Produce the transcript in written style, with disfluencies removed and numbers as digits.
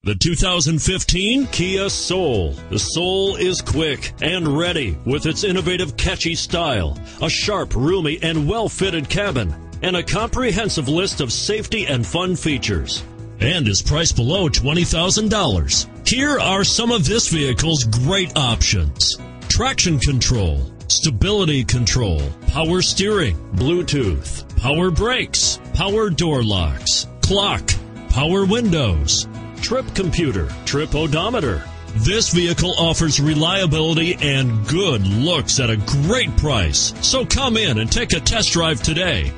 The 2015 Kia Soul. The Soul is quick and ready with its innovative, catchy style, a sharp, roomy, and well-fitted cabin, and a comprehensive list of safety and fun features. And is priced below $20,000. Here are some of this vehicle's great options: traction control, stability control, power steering, Bluetooth, power brakes, power door locks, clock, power windows, trip computer, trip odometer. This vehicle offers reliability and good looks at a great price. So come in and take a test drive today.